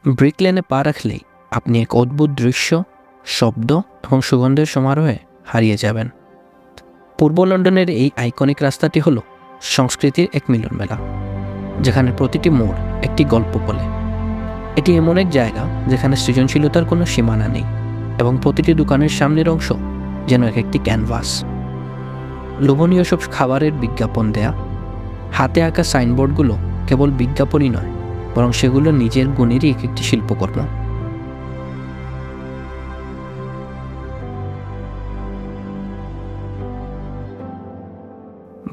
Brick লেনে পা রাখলেই আপনি এক অদ্ভুত দৃশ্য, শব্দ এবং সুগন্ধের সমারোহে হারিয়ে যাবেন। পূর্ব লন্ডনের এই আইকনিক রাস্তাটি হলো সংস্কৃতির এক মিলন মেলা, যেখানে প্রতিটি মোড় একটি গল্প বলে। এটি এমন এক জায়গা যেখানে সৃজনশীলতার কোনো সীমানা নেই এবং প্রতিটি দোকানের সামনের অংশ যেন এক একটি ক্যানভাস। লোভনীয় সব খাবারের বিজ্ঞাপন দেয়া, হাতে আঁকা সাইনবোর্ডগুলো কেবল বিজ্ঞাপনই নয়, বরং সেগুলো নিজের গুণেরই এক একটি শিল্পকর্ম।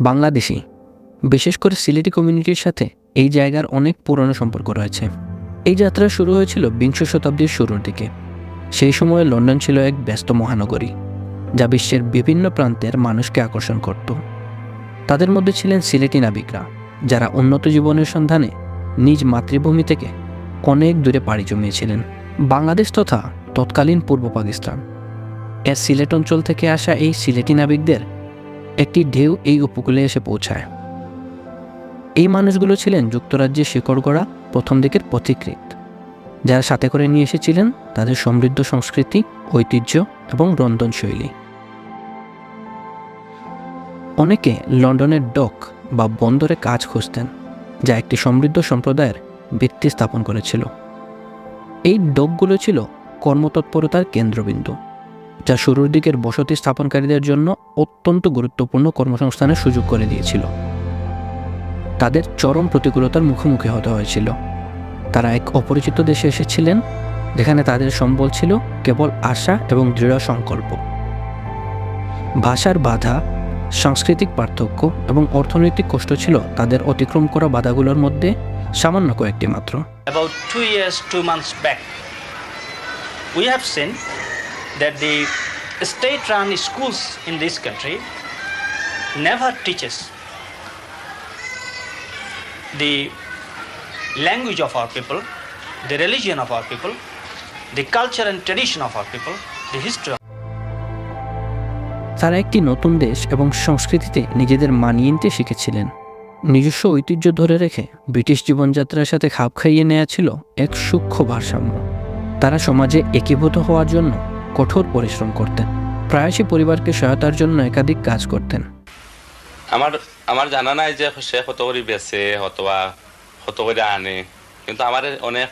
বাংলাদেশি, বিশেষ করে সিলেটি কমিউনিটির সাথে এই জায়গার অনেক পুরনো সম্পর্ক রয়েছে। এই যাত্রা শুরু হয়েছিল বিংশ শতাব্দীর শুরুর দিকে। সেই সময়ে লন্ডন ছিল এক ব্যস্ত মহানগরী, যা বিশ্বের বিভিন্ন প্রান্তের মানুষকে আকর্ষণ করত। তাদের মধ্যে ছিলেন সিলেটি নাবিকরা, যারা উন্নত জীবনের সন্ধানে নিজ মাতৃভূমি থেকে অনেক দূরে পাড়ি জমিয়েছিলেন। বাংলাদেশ তথা তৎকালীন পূর্ব পাকিস্তান এর সিলেট অঞ্চল থেকে আসা এই সিলেটি নাবিকদের একটি ঢেউ এই উপকূলে এসে পৌঁছায়। এই মানুষগুলো ছিলেন যুক্তরাজ্যের শিকড় গড়া প্রথম দিকের পথিকৃৎ, যারা সাথে করে নিয়ে এসেছিলেন তাদের সমৃদ্ধ সংস্কৃতি, ঐতিহ্য এবং রন্ধনশৈলী। অনেকে লন্ডনের ডক বা বন্দরে কাজ খুঁজতেন, যা একটি সমৃদ্ধ সম্প্রদায়ের ভিত্তি স্থাপন করেছিল। এই ডকগুলো ছিল কর্মতৎপরতার কেন্দ্রবিন্দু, যা শুরুর দিকের বসতি স্থাপনকারীদের জন্য অত্যন্ত গুরুত্বপূর্ণ কর্মসংস্থানের সুযোগ করে দিয়েছিল। তাদের চরম প্রতিকূলতার মুখোমুখি হতে হয়েছিল। তারা এক অপরিচিত দেশে এসেছিলেন, যেখানে তাদের সম্বল ছিল কেবল আশা এবং দৃঢ় সংকল্প। ভাষার বাধা, সাংস্কৃতিক পার্থক্য এবং অর্থনৈতিক কষ্ট ছিল তাদের অতিক্রম করা বাধাগুলোর মধ্যে সামান্য কয়েকটি মাত্র। About 2 years, 2 months back, we have seen that the state-run schools in this country never teaches the language of our people, the religion of our people, the culture and tradition of our people, the history of তারা একটি নতুন দেশ এবং সংস্কৃতিতে নিজেদের মানিয়ে নিতে শিখেছিলেন। নিজস্ব ঐতিহ্য ধরে রেখে ব্রিটিশ জীবনযাত্রার সাথে খাপ খাইয়ে নেওয়া ছিল এক সূক্ষ্ম ভারসাম্য। তারা সমাজে একীভূত হওয়ার জন্য কঠোর পরিশ্রম করতেন, প্রায়শই পরিবারকে সহায়তার জন্য একাধিক কাজ করতেন। আমার জানা নাই যে সে কত করে বেচে অথবা কত করে আনে, কিন্তু আমার অনেক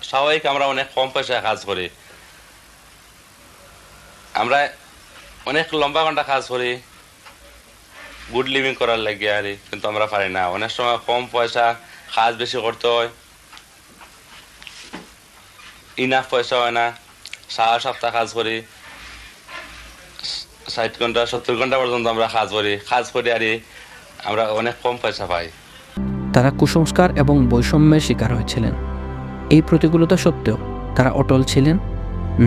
স্বাভাবিক, আমরা অনেক কম পয়সায় কাজ করি। আমরা অনেক লম্বা ঘন্টা কাজ করি গুড লিভিং করার লাগে আর, কিন্তু আমরা পারি না। অনেক সময় কম পয়সা কাজ বেশি করতে হয়, ইনাফ পয়সা হয় না। সারা সপ্তাহ কাজ করি, 60 ঘন্টা 70 ঘন্টা পর্যন্ত আমরা কাজ করি আর আমরা অনেক কম পয়সা পাই। তারা কুসংস্কার এবং বৈষম্যের শিকার হয়েছিলেন। এই প্রতিকূলতা সত্ত্বেও তারা অটল ছিলেন,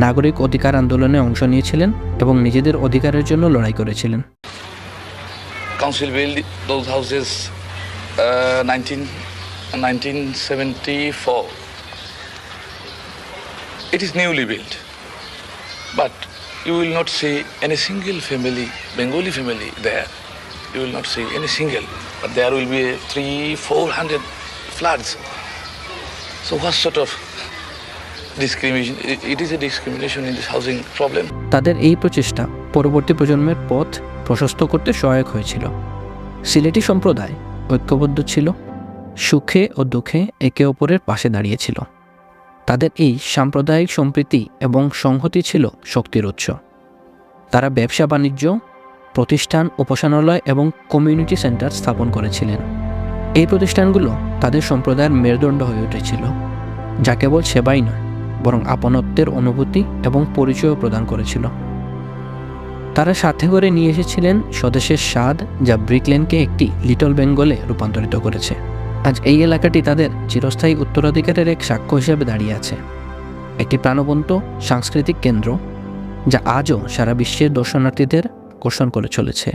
নাগরিক অধিকার আন্দোলনে অংশ নিয়েছিলেন এবং নিজেদের অধিকারের জন্য লড়াই করেছিলেন। Council built those houses 1974. It is newly built, but you will not see any single family, Bengali family there. You will not see any single, but there will be 300-400 floods. So what sort of discrimination? It is a discrimination in this housing problem. তাদের এই প্রচেষ্টা পরবর্তী প্রজন্মের পথ প্রশস্ত করতে সহায়ক হয়েছিল। সিলেটি সম্প্রদায় ঐক্যবদ্ধ ছিল, সুখে ও দুঃখে একে অপরের পাশে দাঁড়িয়েছিল। তাদের এই সাম্প্রদায়িক সম্প্রীতি এবং সংহতি ছিল শক্তির উৎস। তারা ব্যবসা বাণিজ্য, প্রতিষ্ঠান, উপাসনালয় এবং কমিউনিটি সেন্টার স্থাপন করেছিলেন। এই প্রতিষ্ঠানগুলো তাদের সম্প্রদায়ের মেরুদণ্ড হয়ে উঠেছিল, যা কেবল সেবাই নয়, বরং আপনত্বের অনুভূতি এবং পরিচয় প্রদান করেছিল। তারা সাথে করে নিয়ে এসেছিলেন স্বদেশের স্বাদ, যা ব্রিক লেনকে একটি লিটল বেঙ্গলে রূপান্তরিত করেছে। আজ এই এলাকাটি তাদের চিরস্থায়ী উত্তরাধিকারের এক সাক্ষ্য হিসেবে দাঁড়িয়ে আছে, একটি প্রাণবন্ত সাংস্কৃতিক কেন্দ্র যা আজও সারা বিশ্বের দর্শনার্থীদের আকর্ষণ করে চলেছে।